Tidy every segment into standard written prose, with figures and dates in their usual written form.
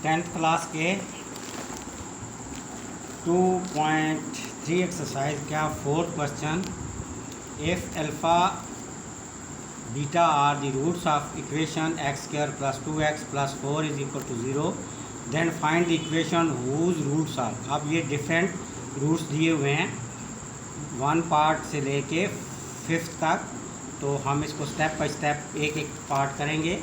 10th class के 2.3 exercise क्या 4th question, if alpha beta are the roots of equation x square plus 2x plus 4 is equal to 0, then find the equation whose roots are. अब ये different roots दिए हुए हैं 1 part से लेके 5th तक, तो हम इसको स्टेप बाय स्टेप एक एक पार्ट करेंगे।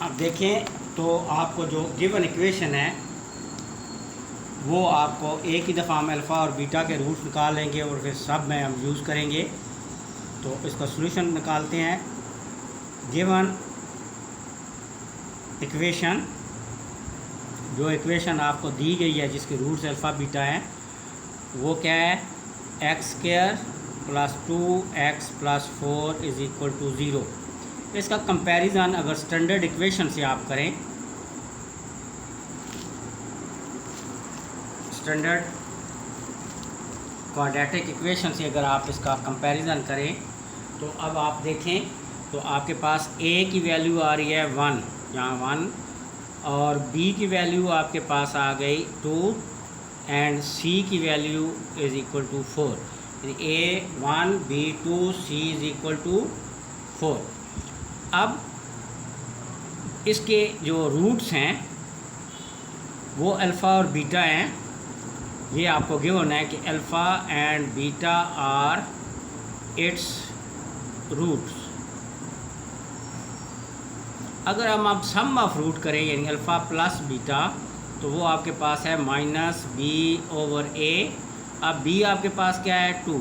अब देखें तो आपको जो गिवन इक्वेशन है वो आपको एक ही दफ़ा हम अल्फ़ा और बीटा के रूट्स निकाल लेंगे और फिर सब में हम यूज़ करेंगे। तो इसका सॉल्यूशन निकालते हैं। गिवन इक्वेशन, जो इक्वेशन आपको दी गई है जिसके रूट्स अल्फ़ा बीटा हैं, वो क्या है, x square plus 2x plus 4 is equal to 0। इसका कंपैरिजन अगर स्टैंडर्ड इक्वेशन से आप करें, स्टैंडर्ड क्वाड्रेटिक इक्वेशन से अगर आप इसका कंपैरिजन करें, तो अब आप देखें तो आपके पास a की वैल्यू आ रही है 1, यहाँ 1, और b की वैल्यू आपके पास आ गई 2 एंड c की वैल्यू इज़ इक्वल टू 4। यानी a 1 b 2 c is equal to 4। अब इसके जो रूट्स हैं वो अल्फ़ा और बीटा हैं। ये आपको गिवन है कि alpha and beta are its roots. अगर हम अब सम ऑफ रूट करें यानी अल्फ़ा प्लस बीटा, तो वो आपके पास है माइनस बी ओवर ए। अब बी आपके पास क्या है 2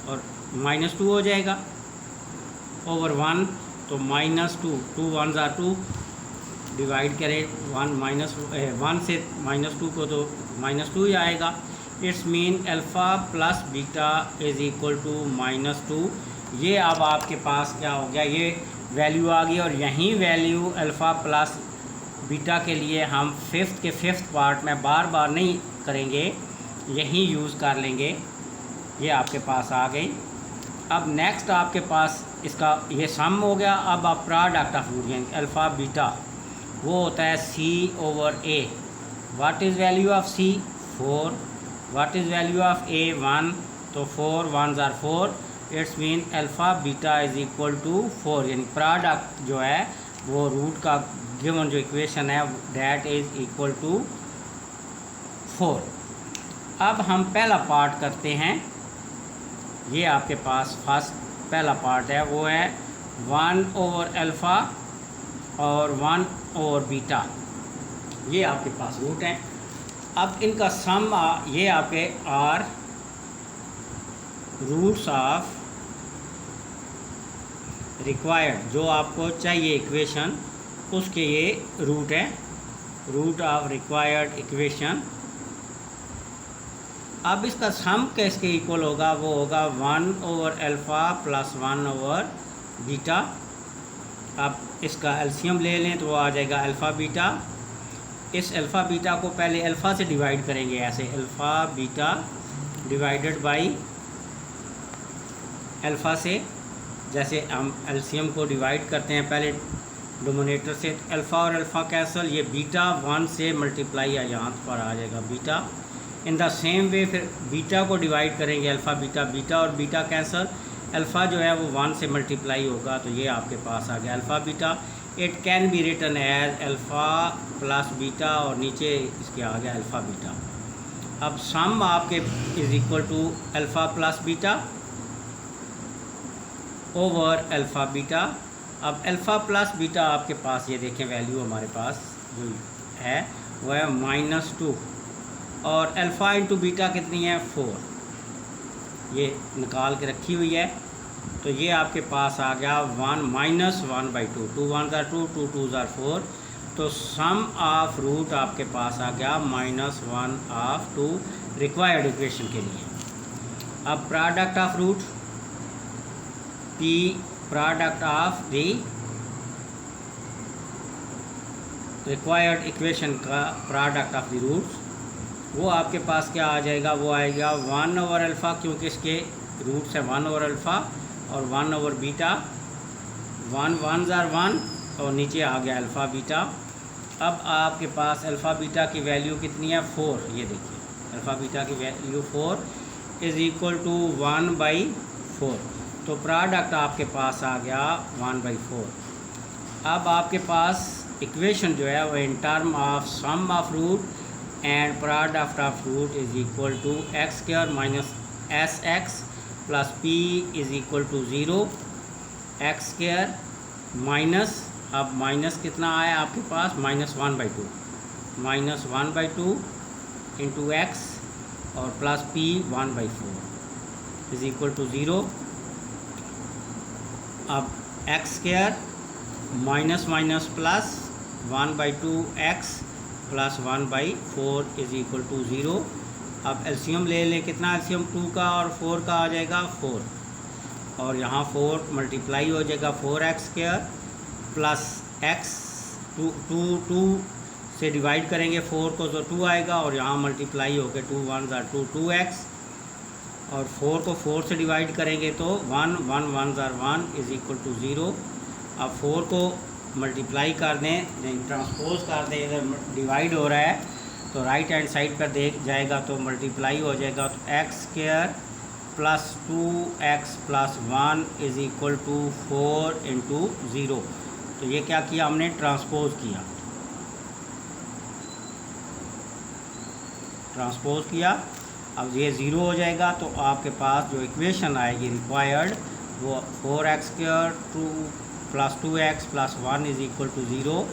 और -2 हो जाएगा ओवर 1, तो -2, 2 1 ज़ा 2, डिवाइड करें 1 से -2 को तो -2 ही आएगा। It's mean alpha plus beta is equal to -2। ये अब आपके पास क्या हो गया, ये वैल्यू आ गई और यही वैल्यू अल्फ़ा प्लस बीटा के लिए हम 5th के 5th पार्ट में बार बार नहीं करेंगे, यही यूज़ कर लेंगे। ये आपके पास आ गई। अब नेक्स्ट आपके पास इसका ये सम हो गया। अब आप प्रोडक्ट ऑफ रूट यानी अल्फ़ा बीटा, वो होता है c over a। What is value of c 4, what is value of a 1, तो 4 1 ज़ार 4। It's mean alpha beta is equal to 4, यानी प्रोडक्ट जो है वो रूट का गिवन जो इक्वेशन है डैट इज़ इक्वल टू 4। अब हम पहला पार्ट करते हैं। ये आपके पास फर्स्ट पहला पार्ट है, वो है 1 ओवर अल्फ़ा और 1 ओवर बीटा। ये आपके पास रूट हैं। अब इनका सम ये आपके आर रूट्स ऑफ रिक्वायर्ड, जो आपको चाहिए इक्वेशन उसके ये रूट है, रूट ऑफ रिक्वायर्ड इक्वेशन। अब इसका सम किसके इक्वल होगा, वो होगा 1 over alpha plus 1 over beta. अब इसका एलसीएम ले लें तो वो आ जाएगा अल्फ़ा बीटा। इस अल्फ़ा बीटा को पहले अल्फ़ा से डिवाइड करेंगे, ऐसे alpha beta divided by alpha से, जैसे हम एलसीएम को डिवाइड करते हैं पहले डोमिनेटर से, अल्फ़ा और अल्फ़ा कैंसल, ये बीटा 1 से मल्टीप्लाई या यहाँ पर आ जाएगा beta. In the same way फिर बीटा को डिवाइड करेंगे अल्फ़ा बीटा, बीटा और बीटा कैंसल, अल्फ़ा जो है वो 1 से मल्टीप्लाई होगा, तो ये आपके पास आ गया alpha beta. It can be written as alpha plus beta और नीचे इसके आ गया अल्फ़ा बीटा। अब सम आपके is equal to alpha plus beta over alpha beta. अब अल्फ़ा प्लस बीटा आपके पास ये देखें वैल्यू हमारे पास जो है वो है -2 और अल्फ़ा इंटू बीटा कितनी है 4, ये निकाल के रखी हुई है। तो ये आपके पास आ गया 1 -1/2, 2 1 ज़ार 2, 2 2 ज़ार 4। तो सम ऑफ रूट आपके पास आ गया -1/2 रिक्वायर्ड इक्वेशन के लिए। अब product of root P, product of the required equation का प्रोडक्ट ऑफ द रूट्स, वो आपके पास क्या आ जाएगा, वो आएगा 1 ओवर अल्फ़ा, क्योंकि इसके रूट्स है 1 ओवर अल्फ़ा और 1 ओवर बीटा। 1 1 ज़ार 1 और नीचे आ गया अल्फ़ा बीटा। अब आपके पास अल्फ़ा बीटा की वैल्यू कितनी है 4, ये देखिए अल्फ़ा बीटा की वैल्यू 4 इज़ इक्वल टू 1/4। तो प्रोडक्ट आपके पास आ गया 1/4। अब आपके पास इक्वेशन जो है वो in term of sum of root and product of root is equal to x² minus SX plus P is equal to 0 x² minus, अब माइनस कितना आया आपके पास -1/2 इंटू x और plus P 1/4 is equal to 0। अब x² minus minus plus 1/2x प्लस 1/4 is equal to 0। अब LCM ले लें, कितना एलसीएम 2 का और 4 का आ जाएगा 4, और यहाँ 4 मल्टीप्लाई हो जाएगा 4x² प्लस x 2 से डिवाइड करेंगे 4 को तो 2 आएगा, और यहाँ मल्टीप्लाई होकर 2 1 ज़ार 2 2x, और 4 को 4 से डिवाइड करेंगे तो 1 1 1 ज़ार 1 इज़ इक्वल टू 0। अब 4 को मल्टीप्लाई कर दें, ट्रांसपोज कर दें, इधर डिवाइड हो रहा है तो राइट हैंड साइड पर देख जाएगा तो मल्टीप्लाई हो जाएगा, तो x² plus 2x plus 1 is equal to 4 into 0। तो ये क्या किया हमने, ट्रांसपोज किया, ट्रांसपोज किया। अब ये 0 हो जाएगा तो आपके पास जो इक्वेशन आएगी रिक्वायर्ड वो 4x² 2 plus 2x plus 1 is equal to 0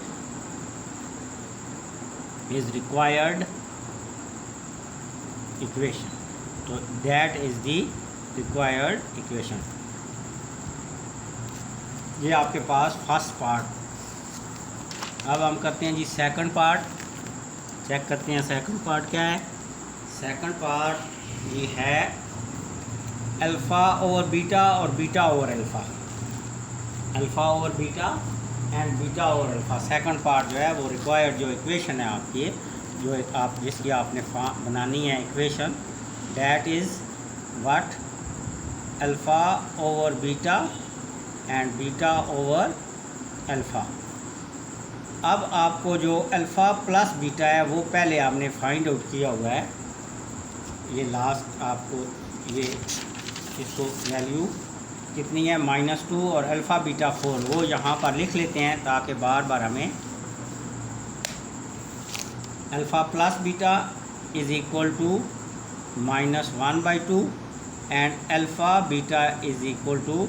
is required equation. तो that is the required equation. ये आपके पास फर्स्ट पार्ट। अब हम करते हैं जी सेकंड पार्ट, चेक करते हैं सेकंड पार्ट क्या है। सेकंड पार्ट ये है अल्फ़ा ओवर बीटा और beta over alpha, alpha over beta and beta over alpha. Second part जो है वो रिक्वायर्ड जो इक्वेशन है आपकी, जो आप जिसकी आपने बनानी है equation, that is what alpha over beta and beta over alpha. अब आपको जो अल्फ़ा प्लस बीटा है वो पहले आपने फाइंड आउट किया हुआ है, ये लास्ट आपको ये इसको वैल्यू कितनी है -2 और अल्फ़ा बीटा 4, वो यहाँ पर लिख लेते हैं ताकि बार बार हमें alpha plus beta is equal to -1/2 and alpha beta is equal to,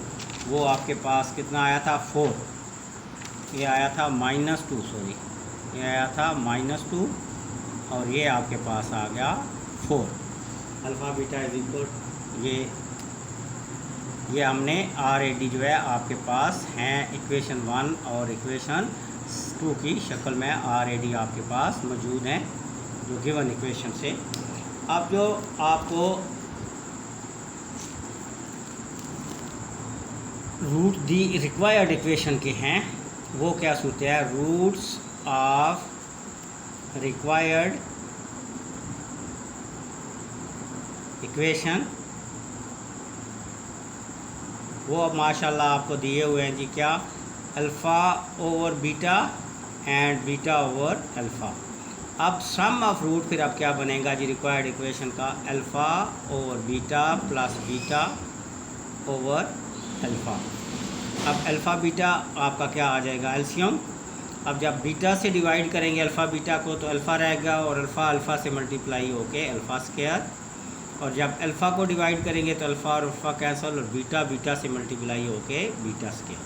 वो आपके पास कितना आया था 4, ये आया था -2, सॉरी ये आया था -2 और ये आपके पास आ गया 4। अल्फ़ा बीटा इज़ इक्वल ये हमने RAD जो है आपके पास हैं इक्वेशन 1 और इक्वेशन 2 की शक्ल में RAD आपके पास मौजूद हैं जो गिवन इक्वेशन से। अब जो आपको रूट दी रिक्वायर्ड इक्वेशन के हैं वो क्या सूत्र है, रूट्स ऑफ रिक्वायर्ड इक्वेशन, वो अब माशाल्लाह आपको दिए हुए हैं जी, क्या alpha over beta and beta over alpha. अब सम ऑफ रूट फिर अब क्या बनेगा जी रिक्वायर्ड इक्वेशन का, alpha over beta plus beta over alpha. अब अल्फ़ा बीटा आपका क्या आ जाएगा एलसीएम। अब जब बीटा से डिवाइड करेंगे अल्फ़ा बीटा को तो अल्फ़ा रहेगा और अल्फ़ा अल्फ़ा से मल्टीप्लाई होके अल्फ़ा स्क्वायर, और जब अल्फ़ा को डिवाइड करेंगे तो अल्फ़ा और अल्फ़ा कैंसल और बीटा बीटा से मल्टीप्लाई होके बीटा स्क्वायर।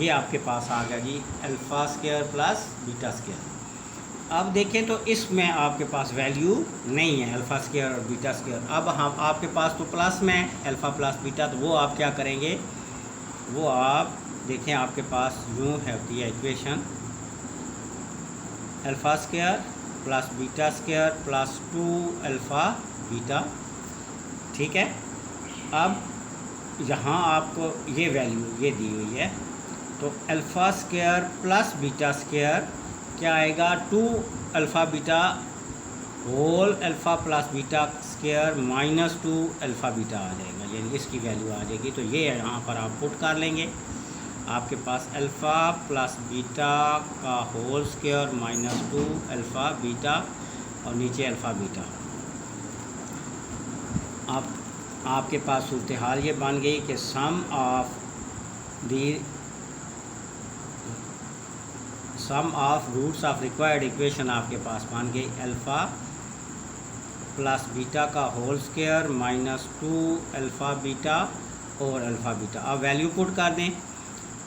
ये आपके पास आ गया जी alpha square plus beta square. अब देखें तो इसमें आपके पास वैल्यू नहीं है अल्फ़ा स्क्वायर और बीटा स्क्वायर। अब हम आपके पास तो प्लस में अल्फ़ा प्लस बीटा, तो वो आप क्या करेंगे, वो आप देखें आपके पास यूँ है होती है equation alpha square plus beta square plus 2 alpha beta, ठीक है। अब यहाँ आपको ये वैल्यू ये दी हुई है तो alpha square plus beta square क्या आएगा, 2 alpha beta whole alpha plus beta square -2 alpha beta आ जाएगा, यानी इसकी वैल्यू आ जाएगी। तो ये यहाँ पर आप पुट कर लेंगे। आपके पास अल्फ़ा प्लस बीटा का whole square minus 2 alpha beta और नीचे अल्फ़ा बीटा। आपके पास सूरत हाल ये बन गई कि sum of roots of required equation आपके पास बन गई अल्फ़ा प्लस बीटा का whole square minus 2 alpha beta और अल्फ़ा बीटा। अब वैल्यू पुट कर दें।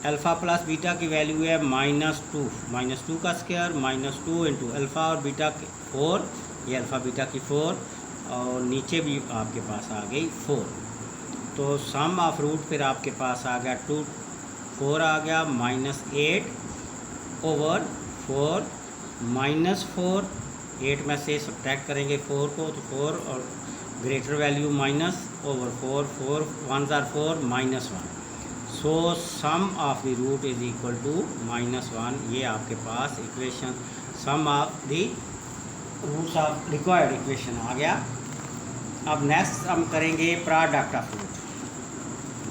अल्फ़ा प्लस बीटा की वैल्यू है -2 का स्क्वायर माइनस 2 इंटू अल्फ़ा और बीटा 4, ये अल्फ़ा बीटा की 4 और नीचे भी आपके पास आ गई 4। तो सम ऑफ रूट फिर आपके पास आ गया 4 आ गया -8 ओवर 4 -4, 8 में से सब्ट्रैक्ट करेंगे 4 को तो 4 और ग्रेटर वैल्यू माइनस ओवर 4 1 ज़ार 4 -1। So sum of the root is equal to -1। ये आपके पास equation sum of the roots of required equation आ गया। अब नेक्स्ट हम करेंगे प्रोडक्ट ऑफ रूट।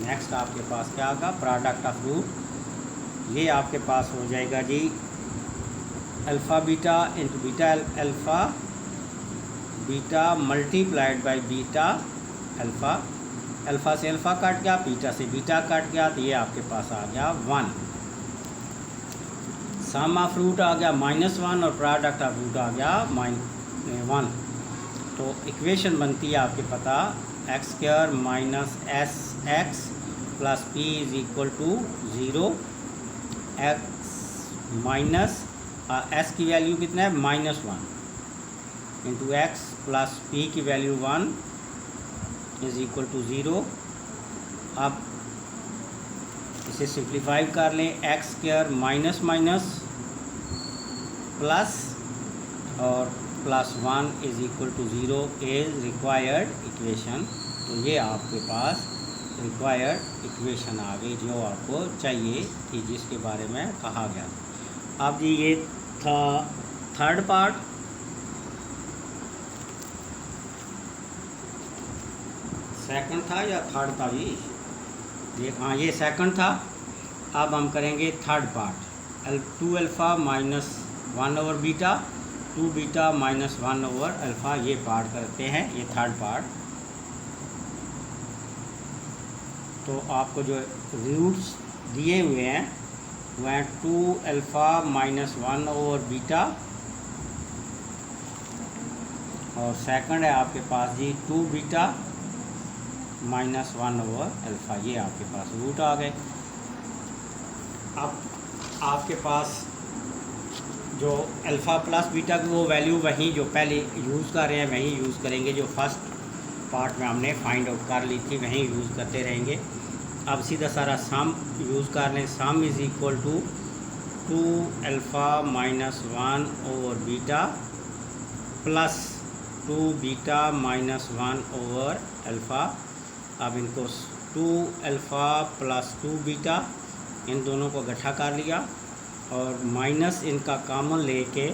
नेक्स्ट आपके पास क्या होगा, प्रोडक्ट ऑफ रूट। ये आपके पास हो जाएगा जी alpha beta into beta alpha beta multiplied by beta alpha. Alpha से अल्फ़ा कट गया, बीटा से बीटा कट गया, तो ये आपके पास आ गया 1। सम ऑफ रूट आ गया -1 और प्रोडक्ट ऑफ रूट आ गया -1। तो इक्वेशन बनती है आपके पता x² minus SX plus P is equal to 0। x minus S की वैल्यू कितना है -1 इंटू एक्स प्लस P की वैल्यू 1 इज़ इक्वल टू 0। अब इसे सिंप्लीफाई कर लें, x² माइनस माइनस प्लस और +1 is equal to 0 is required equation. तो ये आपके पास रिक्वायर्ड इक्वेशन आ गई जो आपको चाहिए कि जिसके बारे में कहा गया। अब जी ये था थर्ड पार्ट। सेकंड था या थर्ड था जी? ये हाँ, ये सेकंड था। अब हम करेंगे third part 2 alpha minus 1 over beta 2 beta minus 1 over alpha. ये पार्ट करते हैं, ये थर्ड पार्ट। तो आपको जो रूट्स दिए हुए हैं वह हैं 2 अल्फ़ा माइनस 1 ओवर बीटा और सेकंड है आपके पास जी 2 बीटा माइनस 1 ओवर अल्फ़ा। ये आपके पास रूट आ गए। अब आपके पास जो अल्फ़ा प्लस बीटा की वो वैल्यू वहीं जो पहले यूज़ कर रहे हैं वहीं यूज़ करेंगे, जो फर्स्ट पार्ट में हमने फाइंड आउट कर ली थी वहीं यूज़ करते रहेंगे। अब सीधा सारा सम यूज़ कर लें। Sum is equal to 2 alpha minus 1 over beta plus 2 beta minus 1 over alpha. अब इनको 2 अल्फ़ा प्लस 2 बीटा इन दोनों को इकट्ठा कर लिया और माइनस इनका कॉमन लेके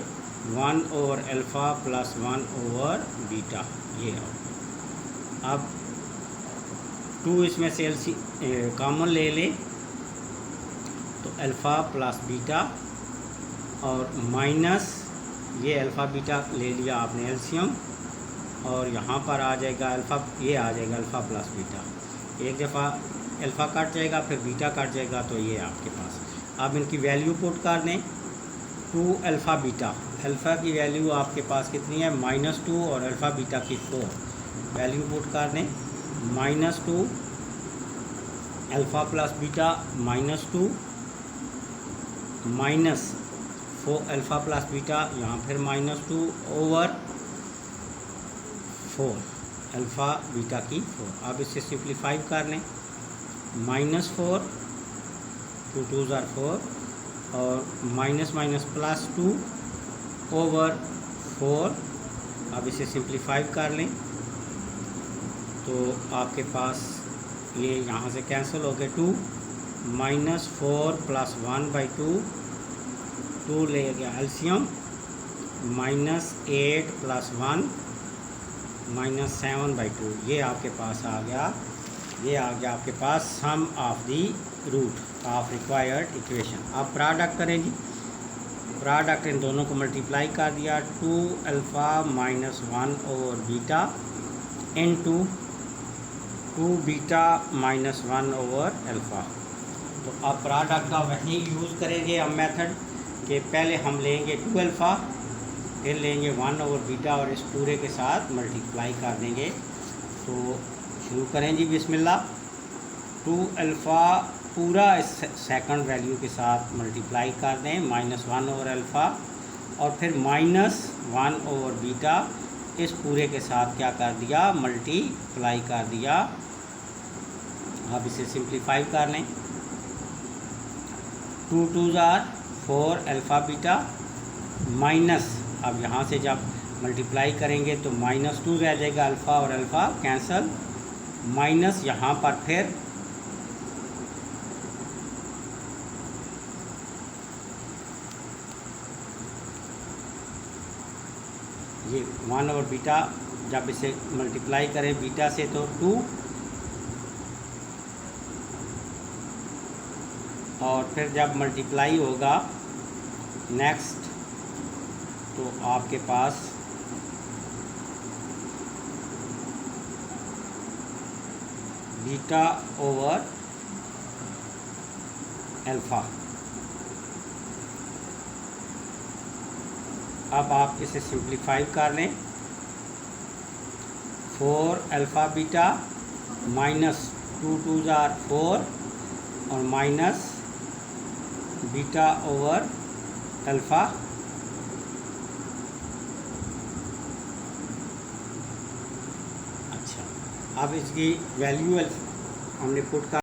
1 over alpha plus 1 over beta. ये अब 2 इसमें से कॉमन ले लें तो अल्फ़ा प्लस बीटा और माइनस ये अल्फ़ा बीटा ले लिया आपने एलसीएम और यहाँ पर आ जाएगा अल्फ़ा, ये आ जाएगा अल्फ़ा प्लस बीटा। एक दफ़ा अल्फ़ा कट जाएगा फिर बीटा कट जाएगा, तो ये आपके पास। अब इनकी वैल्यू पुट कर दें 2 अल्फ़ा बीटा। अल्फ़ा की वैल्यू आपके पास कितनी है -2 और अल्फ़ा बीटा की 4। वैल्यू पुट कर दें -2 alpha plus beta -2 minus 4 alpha plus beta यहाँ फिर -2 ओवर 4 अल्फ़ा बीटा की 4। अब इसे सिंप्लीफाई कर लें -4 2 2 ज़ार 4 और माइनस माइनस +2 ओवर 4। अब इसे सिंप्लीफाई कर लें तो आपके पास ये यहाँ से कैंसिल हो गए 2 -4 + 1/2 2 ले गया एलसीएम -8 + 1 -7/2। ये आपके पास आ गया। ये आ गया आपके पास sum of the root of required equation. अब प्रोडक्ट करें जी, प्रोडक्ट इन दोनों को मल्टीप्लाई कर दिया, 2 alpha minus 1 over beta into 2 beta minus 1 over alpha. तो अब प्रोडक्ट का वही यूज़ करेंगे हम मेथड कि पहले हम लेंगे 2 अल्फ़ा, फिर लेंगे 1 ओवर बीटा और इस पूरे के साथ मल्टीप्लाई कर देंगे। तो शुरू करें जी, बिस्मिल्लाह। 2 अल्फ़ा पूरा इस सेकंड वैल्यू के साथ मल्टीप्लाई कर दें, माइनस 1 ओवर अल्फ़ा, और फिर माइनस 1 ओवर बीटा इस पूरे के साथ क्या कर दिया, मल्टीप्लाई कर दिया। अब इसे सिंप्लीफाई कर लें, 2 2 जार 4 अल्फ़ा बीटा माइनस, अब यहाँ से जब मल्टीप्लाई करेंगे तो -2 रह जाएगा, अल्फ़ा और अल्फ़ा कैंसल, माइनस यहाँ पर फिर ये 1 ओवर बीटा, जब इसे मल्टीप्लाई करें बीटा से तो 2, और फिर जब मल्टीप्लाई होगा नेक्स्ट तो आपके पास बीटा ओवर अल्फ़ा। अब आप इसे सिंप्लीफाई कर लें, 4 अल्फ़ा बीटा माइनस 2 2 जार 4 और माइनस बीटा ओवर अल्फ़ा। अच्छा, अब इसकी वैल्यू हमने पुट कर